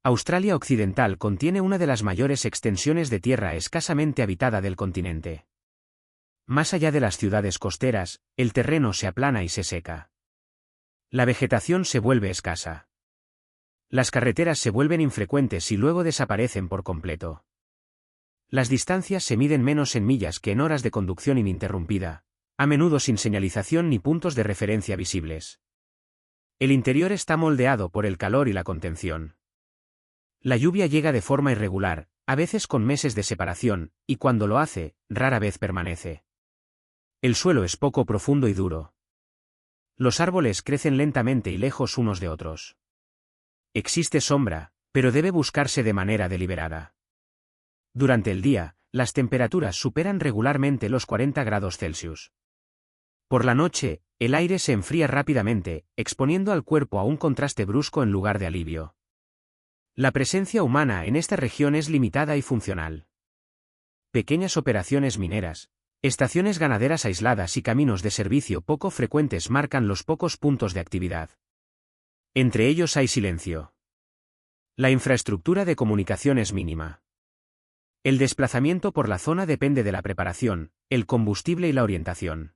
Australia Occidental contiene una de las mayores extensiones de tierra escasamente habitada del continente. Más allá de las ciudades costeras, el terreno se aplana y se seca. La vegetación se vuelve escasa. Las carreteras se vuelven infrecuentes y luego desaparecen por completo. Las distancias se miden menos en millas que en horas de conducción ininterrumpida, a menudo sin señalización ni puntos de referencia visibles. El interior está moldeado por el calor y la contención. La lluvia llega de forma irregular, a veces con meses de separación, y cuando lo hace, rara vez permanece. El suelo es poco profundo y duro. Los árboles crecen lentamente y lejos unos de otros. Existe sombra, pero debe buscarse de manera deliberada. Durante el día, las temperaturas superan regularmente los 40 grados Celsius. Por la noche, el aire se enfría rápidamente, exponiendo al cuerpo a un contraste brusco en lugar de alivio. La presencia humana en esta región es limitada y funcional. Pequeñas operaciones mineras, estaciones ganaderas aisladas y caminos de servicio poco frecuentes marcan los pocos puntos de actividad. Entre ellos hay silencio. La infraestructura de comunicación es mínima. El desplazamiento por la zona depende de la preparación, el combustible y la orientación.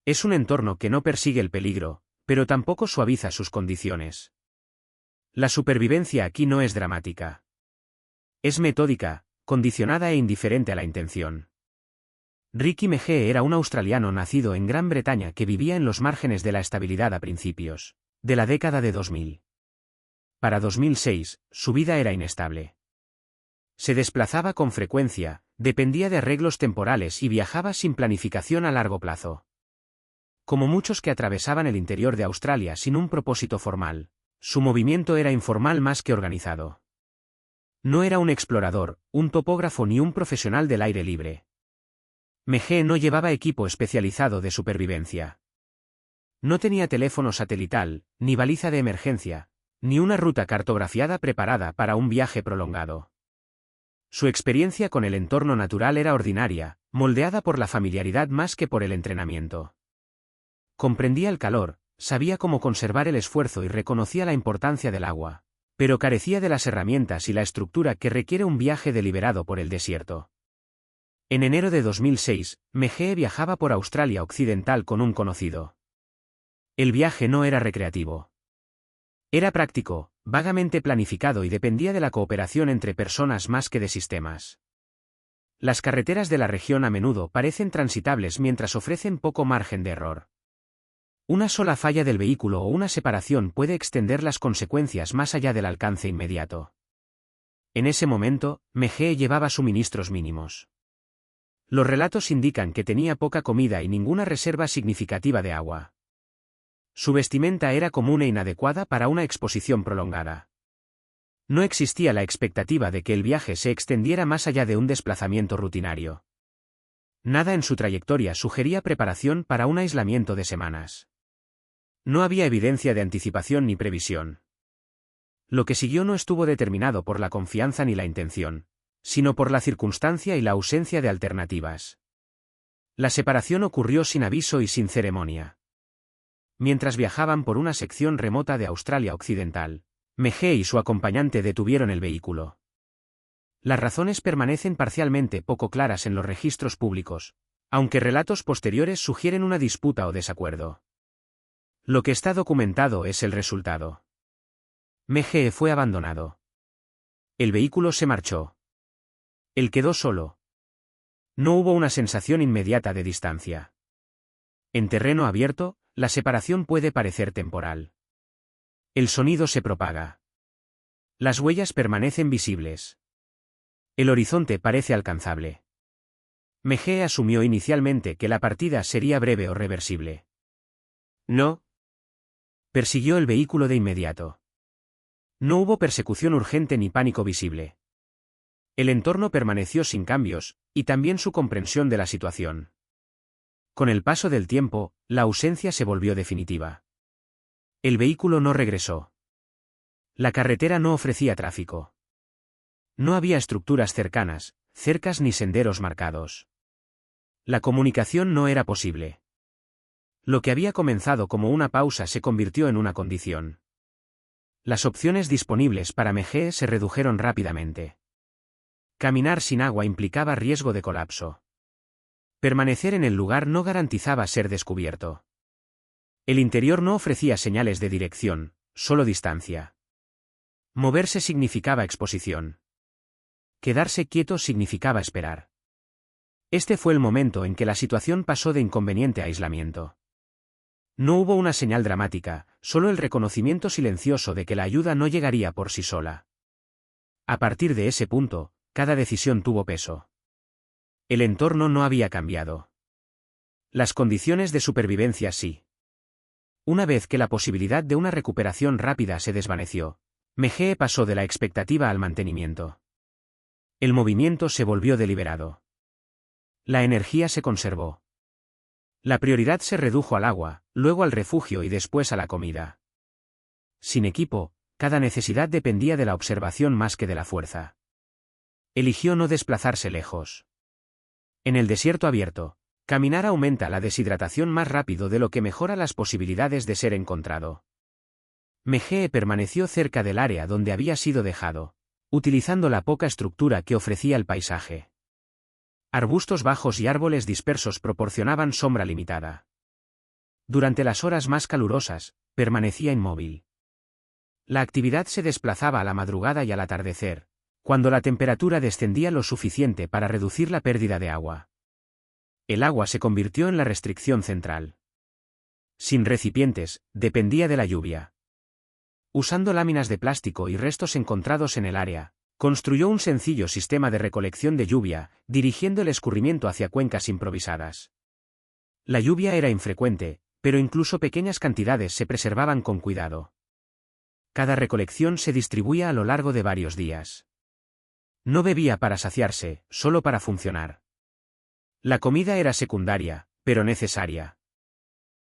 Es un entorno que no persigue el peligro, pero tampoco suaviza sus condiciones. La supervivencia aquí no es dramática. Es metódica, condicionada e indiferente a la intención. Ricky Meghee era un australiano nacido en Gran Bretaña que vivía en los márgenes de la estabilidad a principios de la década de 2000. Para 2006, su vida era inestable. Se desplazaba con frecuencia, dependía de arreglos temporales y viajaba sin planificación a largo plazo. Como muchos que atravesaban el interior de Australia sin un propósito formal, su movimiento era informal más que organizado. No era un explorador, un topógrafo ni un profesional del aire libre. Meghee no llevaba equipo especializado de supervivencia. No tenía teléfono satelital, ni baliza de emergencia, ni una ruta cartografiada preparada para un viaje prolongado. Su experiencia con el entorno natural era ordinaria, moldeada por la familiaridad más que por el entrenamiento. Comprendía el calor, sabía cómo conservar el esfuerzo y reconocía la importancia del agua, pero carecía de las herramientas y la estructura que requiere un viaje deliberado por el desierto. En enero de 2006, Meghee viajaba por Australia Occidental con un conocido. El viaje no era recreativo. Era práctico, vagamente planificado y dependía de la cooperación entre personas más que de sistemas. Las carreteras de la región a menudo parecen transitables mientras ofrecen poco margen de error. Una sola falla del vehículo o una separación puede extender las consecuencias más allá del alcance inmediato. En ese momento, Meghee llevaba suministros mínimos. Los relatos indican que tenía poca comida y ninguna reserva significativa de agua. Su vestimenta era común e inadecuada para una exposición prolongada. No existía la expectativa de que el viaje se extendiera más allá de un desplazamiento rutinario. Nada en su trayectoria sugería preparación para un aislamiento de semanas. No había evidencia de anticipación ni previsión. Lo que siguió no estuvo determinado por la confianza ni la intención, sino por la circunstancia y la ausencia de alternativas. La separación ocurrió sin aviso y sin ceremonia. Mientras viajaban por una sección remota de Australia Occidental, Meghee y su acompañante detuvieron el vehículo. Las razones permanecen parcialmente poco claras en los registros públicos, aunque relatos posteriores sugieren una disputa o desacuerdo. Lo que está documentado es el resultado. Meghee fue abandonado. El vehículo se marchó. Él quedó solo. No hubo una sensación inmediata de distancia. En terreno abierto, la separación puede parecer temporal. El sonido se propaga. Las huellas permanecen visibles. El horizonte parece alcanzable. Meghee asumió inicialmente que la partida sería breve o reversible. No. Persiguió el vehículo de inmediato. No hubo persecución urgente ni pánico visible. El entorno permaneció sin cambios, y también su comprensión de la situación. Con el paso del tiempo, la ausencia se volvió definitiva. El vehículo no regresó. La carretera no ofrecía tráfico. No había estructuras cercanas, cercas ni senderos marcados. La comunicación no era posible. Lo que había comenzado como una pausa se convirtió en una condición. Las opciones disponibles para Meghe se redujeron rápidamente. Caminar sin agua implicaba riesgo de colapso. Permanecer en el lugar no garantizaba ser descubierto. El interior no ofrecía señales de dirección, solo distancia. Moverse significaba exposición. Quedarse quieto significaba esperar. Este fue el momento en que la situación pasó de inconveniente a aislamiento. No hubo una señal dramática, solo el reconocimiento silencioso de que la ayuda no llegaría por sí sola. A partir de ese punto, cada decisión tuvo peso. El entorno no había cambiado. Las condiciones de supervivencia sí. Una vez que la posibilidad de una recuperación rápida se desvaneció, Meghe pasó de la expectativa al mantenimiento. El movimiento se volvió deliberado. La energía se conservó. La prioridad se redujo al agua, luego al refugio y después a la comida. Sin equipo, cada necesidad dependía de la observación más que de la fuerza. Eligió no desplazarse lejos. En el desierto abierto, caminar aumenta la deshidratación más rápido de lo que mejora las posibilidades de ser encontrado. Meghe permaneció cerca del área donde había sido dejado, utilizando la poca estructura que ofrecía el paisaje. Arbustos bajos y árboles dispersos proporcionaban sombra limitada. Durante las horas más calurosas, permanecía inmóvil. La actividad se desplazaba a la madrugada y al atardecer, cuando la temperatura descendía lo suficiente para reducir la pérdida de agua. El agua se convirtió en la restricción central. Sin recipientes, dependía de la lluvia. Usando láminas de plástico y restos encontrados en el área, construyó un sencillo sistema de recolección de lluvia, dirigiendo el escurrimiento hacia cuencas improvisadas. La lluvia era infrecuente, pero incluso pequeñas cantidades se preservaban con cuidado. Cada recolección se distribuía a lo largo de varios días. No bebía para saciarse, solo para funcionar. La comida era secundaria, pero necesaria.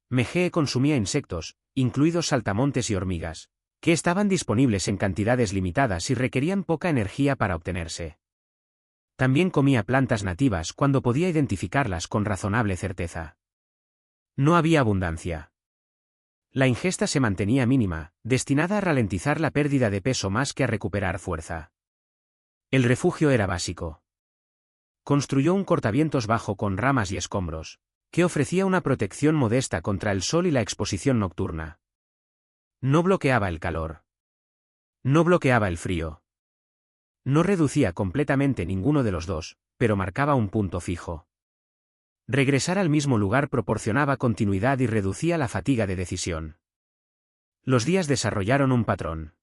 Meghe consumía insectos, incluidos saltamontes y hormigas, que estaban disponibles en cantidades limitadas y requerían poca energía para obtenerse. También comía plantas nativas cuando podía identificarlas con razonable certeza. No había abundancia. La ingesta se mantenía mínima, destinada a ralentizar la pérdida de peso más que a recuperar fuerza. El refugio era básico. Construyó un cortavientos bajo con ramas y escombros, que ofrecía una protección modesta contra el sol y la exposición nocturna. No bloqueaba el calor. No bloqueaba el frío. No reducía completamente ninguno de los dos, pero marcaba un punto fijo. Regresar al mismo lugar proporcionaba continuidad y reducía la fatiga de decisión. Los días desarrollaron un patrón.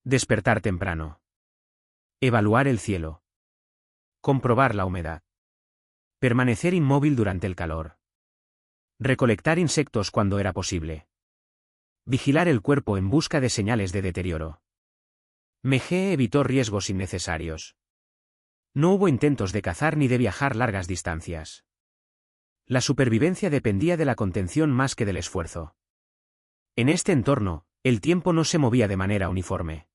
Despertar temprano. Evaluar el cielo. Comprobar la humedad. Permanecer inmóvil durante el calor. Recolectar insectos cuando era posible. Vigilar el cuerpo en busca de señales de deterioro. Meghe evitó riesgos innecesarios. No hubo intentos de cazar ni de viajar largas distancias. La supervivencia dependía de la contención más que del esfuerzo. En este entorno, el tiempo no se movía de manera uniforme.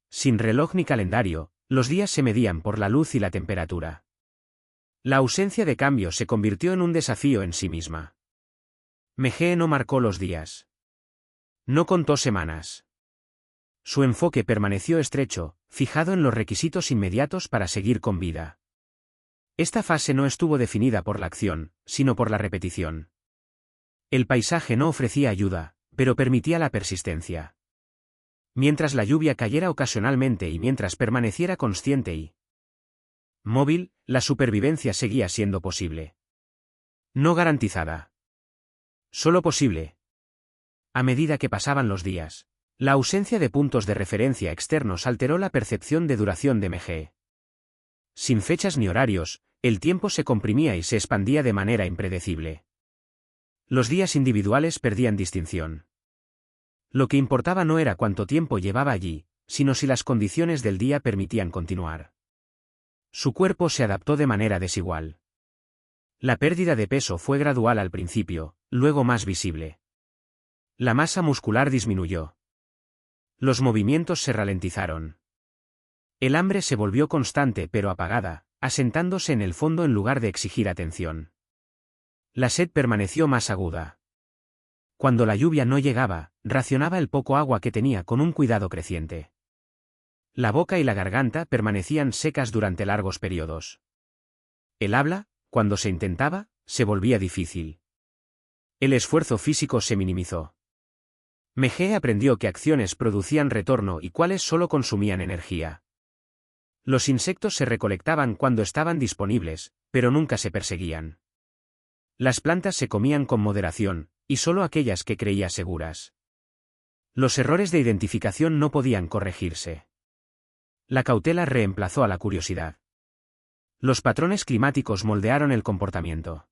Sin reloj ni calendario, los días se medían por la luz y la temperatura. La ausencia de cambio se convirtió en un desafío en sí misma. Meghe no marcó los días. No contó semanas. Su enfoque permaneció estrecho, fijado en los requisitos inmediatos para seguir con vida. Esta fase no estuvo definida por la acción, sino por la repetición. El paisaje no ofrecía ayuda, pero permitía la persistencia. Mientras la lluvia cayera ocasionalmente y mientras permaneciera consciente y móvil, la supervivencia seguía siendo posible. No garantizada. Solo posible. A medida que pasaban los días, la ausencia de puntos de referencia externos alteró la percepción de duración de Meghe. Sin fechas ni horarios, el tiempo se comprimía y se expandía de manera impredecible. Los días individuales perdían distinción. Lo que importaba no era cuánto tiempo llevaba allí, sino si las condiciones del día permitían continuar. Su cuerpo se adaptó de manera desigual. La pérdida de peso fue gradual al principio, luego más visible. La masa muscular disminuyó. Los movimientos se ralentizaron. El hambre se volvió constante pero apagada, asentándose en el fondo en lugar de exigir atención. La sed permaneció más aguda. Cuando la lluvia no llegaba, racionaba el poco agua que tenía con un cuidado creciente. La boca y la garganta permanecían secas durante largos periodos. El habla, cuando se intentaba, se volvía difícil. El esfuerzo físico se minimizó. Meghe aprendió que acciones producían retorno y cuáles solo consumían energía. Los insectos se recolectaban cuando estaban disponibles, pero nunca se perseguían. Las plantas se comían con moderación, y solo aquellas que creía seguras. Los errores de identificación no podían corregirse. La cautela reemplazó a la curiosidad. Los patrones climáticos moldearon el comportamiento.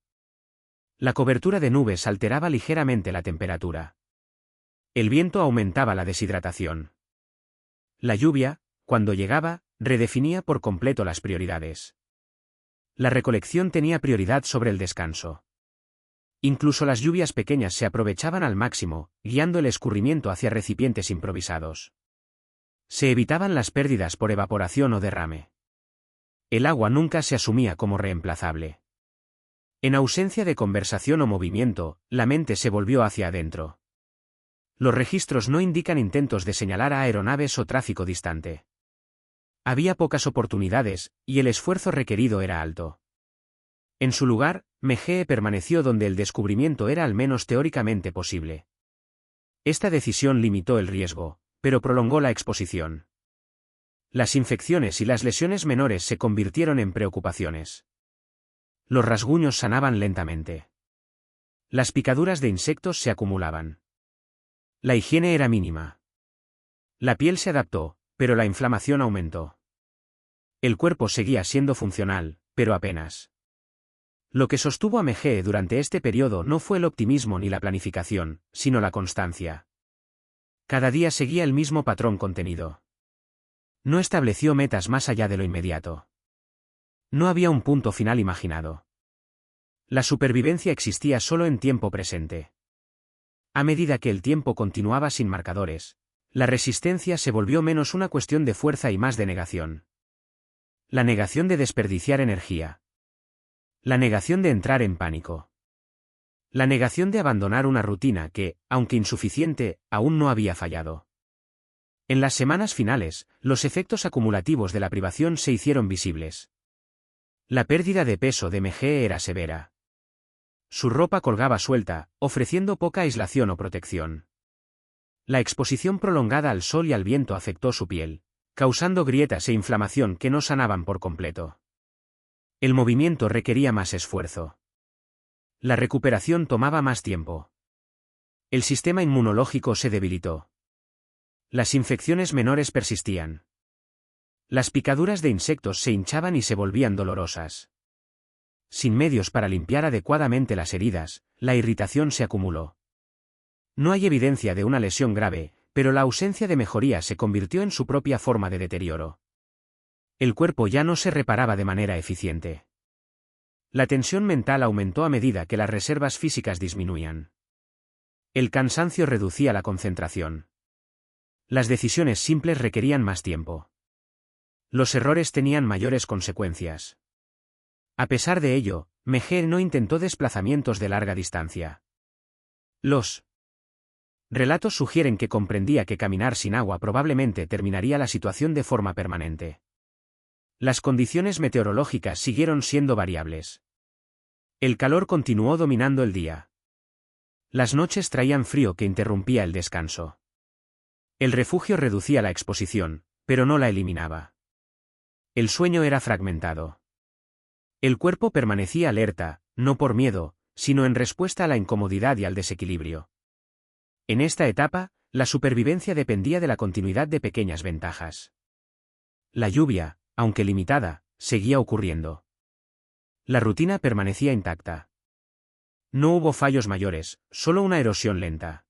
La cobertura de nubes alteraba ligeramente la temperatura. El viento aumentaba la deshidratación. La lluvia, cuando llegaba, redefinía por completo las prioridades. La recolección tenía prioridad sobre el descanso. Incluso las lluvias pequeñas se aprovechaban al máximo, guiando el escurrimiento hacia recipientes improvisados. Se evitaban las pérdidas por evaporación o derrame. El agua nunca se asumía como reemplazable. En ausencia de conversación o movimiento, la mente se volvió hacia adentro. Los registros no indican intentos de señalar a aeronaves o tráfico distante. Había pocas oportunidades, y el esfuerzo requerido era alto. En su lugar, Meghe permaneció donde el descubrimiento era al menos teóricamente posible. Esta decisión limitó el riesgo, pero prolongó la exposición. Las infecciones y las lesiones menores se convirtieron en preocupaciones. Los rasguños sanaban lentamente. Las picaduras de insectos se acumulaban. La higiene era mínima. La piel se adaptó, pero la inflamación aumentó. El cuerpo seguía siendo funcional, pero apenas. Lo que sostuvo a Meghe durante este periodo no fue el optimismo ni la planificación, sino la constancia. Cada día seguía el mismo patrón contenido. No estableció metas más allá de lo inmediato. No había un punto final imaginado. La supervivencia existía solo en tiempo presente. A medida que el tiempo continuaba sin marcadores, la resistencia se volvió menos una cuestión de fuerza y más de negación. La negación de desperdiciar energía. La negación de entrar en pánico. La negación de abandonar una rutina que, aunque insuficiente, aún no había fallado. En las semanas finales, los efectos acumulativos de la privación se hicieron visibles. La pérdida de peso de Meghe era severa. Su ropa colgaba suelta, ofreciendo poca aislación o protección. La exposición prolongada al sol y al viento afectó su piel, causando grietas e inflamación que no sanaban por completo. El movimiento requería más esfuerzo. La recuperación tomaba más tiempo. El sistema inmunológico se debilitó. Las infecciones menores persistían. Las picaduras de insectos se hinchaban y se volvían dolorosas. Sin medios para limpiar adecuadamente las heridas, la irritación se acumuló. No hay evidencia de una lesión grave, pero la ausencia de mejoría se convirtió en su propia forma de deterioro. El cuerpo ya no se reparaba de manera eficiente. La tensión mental aumentó a medida que las reservas físicas disminuían. El cansancio reducía la concentración. Las decisiones simples requerían más tiempo. Los errores tenían mayores consecuencias. A pesar de ello, Meghe no intentó desplazamientos de larga distancia. Los relatos sugieren que comprendía que caminar sin agua probablemente terminaría la situación de forma permanente. Las condiciones meteorológicas siguieron siendo variables. El calor continuó dominando el día. Las noches traían frío que interrumpía el descanso. El refugio reducía la exposición, pero no la eliminaba. El sueño era fragmentado. El cuerpo permanecía alerta, no por miedo, sino en respuesta a la incomodidad y al desequilibrio. En esta etapa, la supervivencia dependía de la continuidad de pequeñas ventajas. La lluvia, aunque limitada, seguía ocurriendo. La rutina permanecía intacta. No hubo fallos mayores, solo una erosión lenta.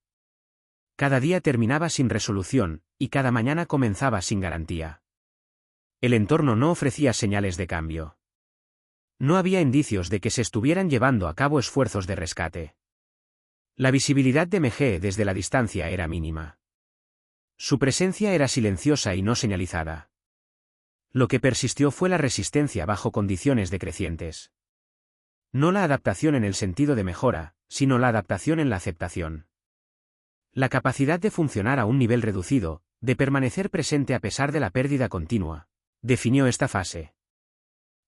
Cada día terminaba sin resolución, y cada mañana comenzaba sin garantía. El entorno no ofrecía señales de cambio. No había indicios de que se estuvieran llevando a cabo esfuerzos de rescate. La visibilidad de Meghe desde la distancia era mínima. Su presencia era silenciosa y no señalizada. Lo que persistió fue la resistencia bajo condiciones decrecientes. No la adaptación en el sentido de mejora, sino la adaptación en la aceptación. La capacidad de funcionar a un nivel reducido, de permanecer presente a pesar de la pérdida continua, definió esta fase.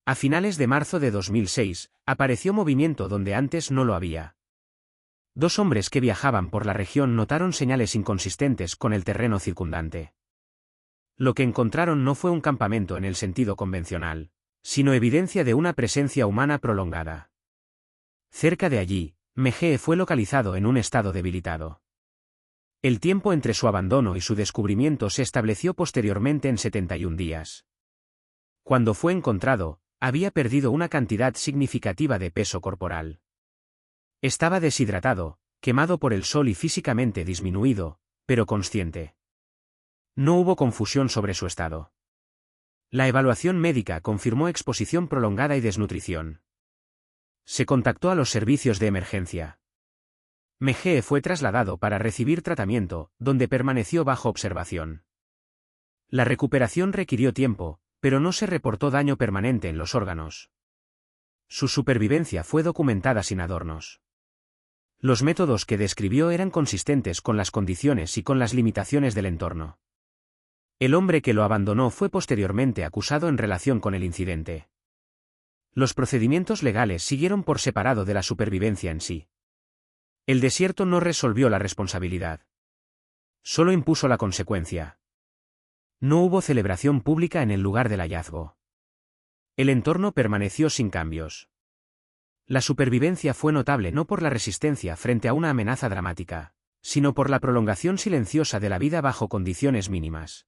A finales de marzo de 2006, apareció movimiento donde antes no lo había. Dos hombres que viajaban por la región notaron señales inconsistentes con el terreno circundante. Lo que encontraron no fue un campamento en el sentido convencional, sino evidencia de una presencia humana prolongada. Cerca de allí, Meghe fue localizado en un estado debilitado. El tiempo entre su abandono y su descubrimiento se estableció posteriormente en 71 días. Cuando fue encontrado, había perdido una cantidad significativa de peso corporal. Estaba deshidratado, quemado por el sol y físicamente disminuido, pero consciente. No hubo confusión sobre su estado. La evaluación médica confirmó exposición prolongada y desnutrición. Se contactó a los servicios de emergencia. Meghe fue trasladado para recibir tratamiento, donde permaneció bajo observación. La recuperación requirió tiempo, pero no se reportó daño permanente en los órganos. Su supervivencia fue documentada sin adornos. Los métodos que describió eran consistentes con las condiciones y con las limitaciones del entorno. El hombre que lo abandonó fue posteriormente acusado en relación con el incidente. Los procedimientos legales siguieron por separado de la supervivencia en sí. El desierto no resolvió la responsabilidad. Solo impuso la consecuencia. No hubo celebración pública en el lugar del hallazgo. El entorno permaneció sin cambios. La supervivencia fue notable no por la resistencia frente a una amenaza dramática, sino por la prolongación silenciosa de la vida bajo condiciones mínimas.